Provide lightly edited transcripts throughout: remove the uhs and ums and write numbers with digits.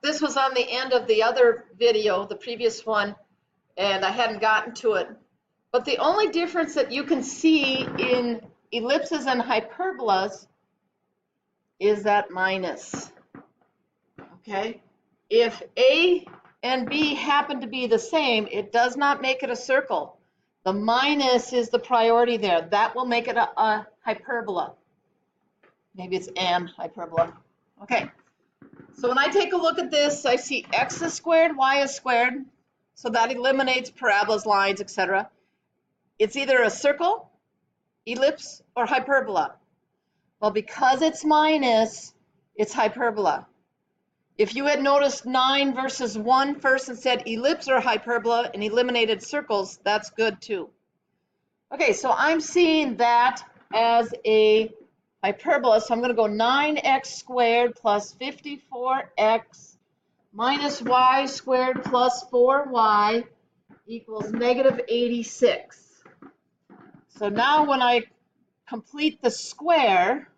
This was on the end of the other video, the previous one, and I hadn't gotten to it. But the only difference that you can see in ellipses and hyperbolas is that minus. Okay? If A and B happen to be the same, it does not make it a circle. The minus is the priority there. That will make it a hyperbola. Maybe it's an hyperbola. Okay. So when I take a look at this, I see x is squared, y is squared. So that eliminates parabolas, lines, etc. It's either a circle, ellipse, or hyperbola. Well, because it's minus, it's hyperbola. If you had noticed 9 versus 1 first and said ellipse or hyperbola and eliminated circles, that's good too. Okay, so I'm seeing that as a hyperbola, so I'm going to go 9x squared plus 54x minus y squared plus 4y equals negative 86. So now when I complete the square,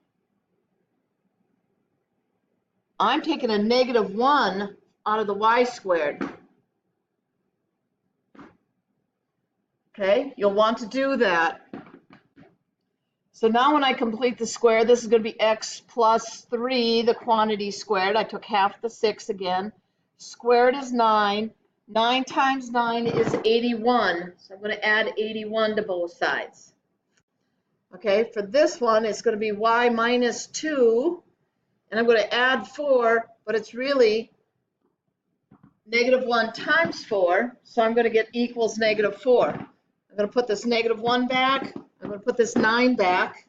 I'm taking a negative 1 out of the y squared. Okay, you'll want to do that. So now when I complete the square, this is going to be x plus 3, the quantity squared. I took half the 6 again. Squared is 9. 9 times 9 is 81. So I'm going to add 81 to both sides. Okay, for this one, it's going to be y minus 2. And I'm going to add 4, but it's really negative 1 times 4. So I'm going to get equals negative 4. I'm going to put this negative 1 back. I'm going to put this 9 back,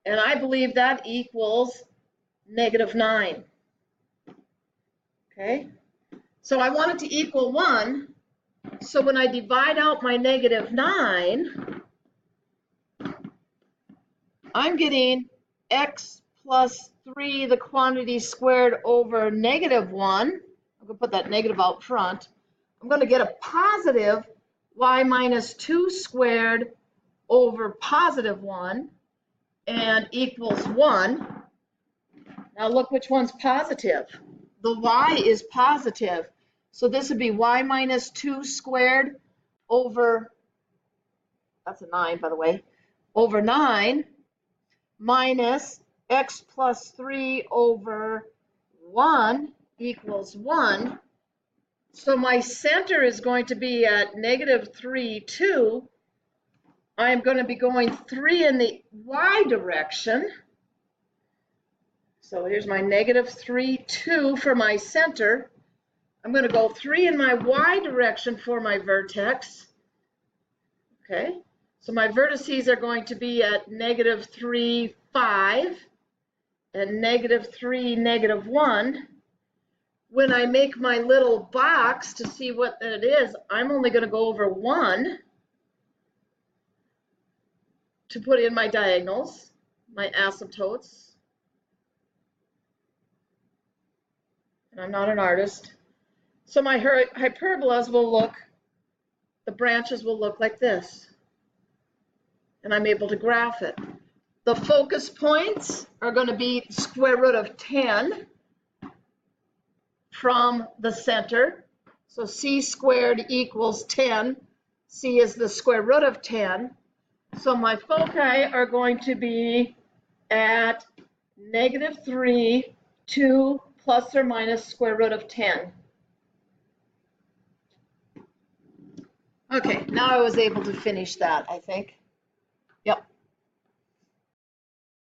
and I believe that equals negative 9. Okay, so I want it to equal 1, so when I divide out my negative 9, I'm getting x plus 3, the quantity squared, over negative 1. I'm going to put that negative out front. I'm going to get a positive y minus 2 squared over positive 1 and equals 1. Now look which one's positive. The y is positive. So this would be y minus 2 squared over, that's a 9 by the way, over 9 minus x plus 3 over 1 equals 1. So my center is going to be at negative 3, 2. I'm going to be going 3 in the y direction. So here's my negative 3, 2 for my center. I'm going to go 3 in my y direction for my vertex. Okay, so my vertices are going to be at negative 3, 5, and negative 3, negative 1. When I make my little box to see what that is, I'm only going to go over 1 to put in my diagonals, my asymptotes. And I'm not an artist. So my hyperbolas will look, the branches will look like this. And I'm able to graph it. The focus points are going to be square root of 10 from the center. So c squared equals 10. C is the square root of 10. So my foci are going to be at negative 3, 2, plus or minus square root of 10. Okay, now I was able to finish that, I think. Yep.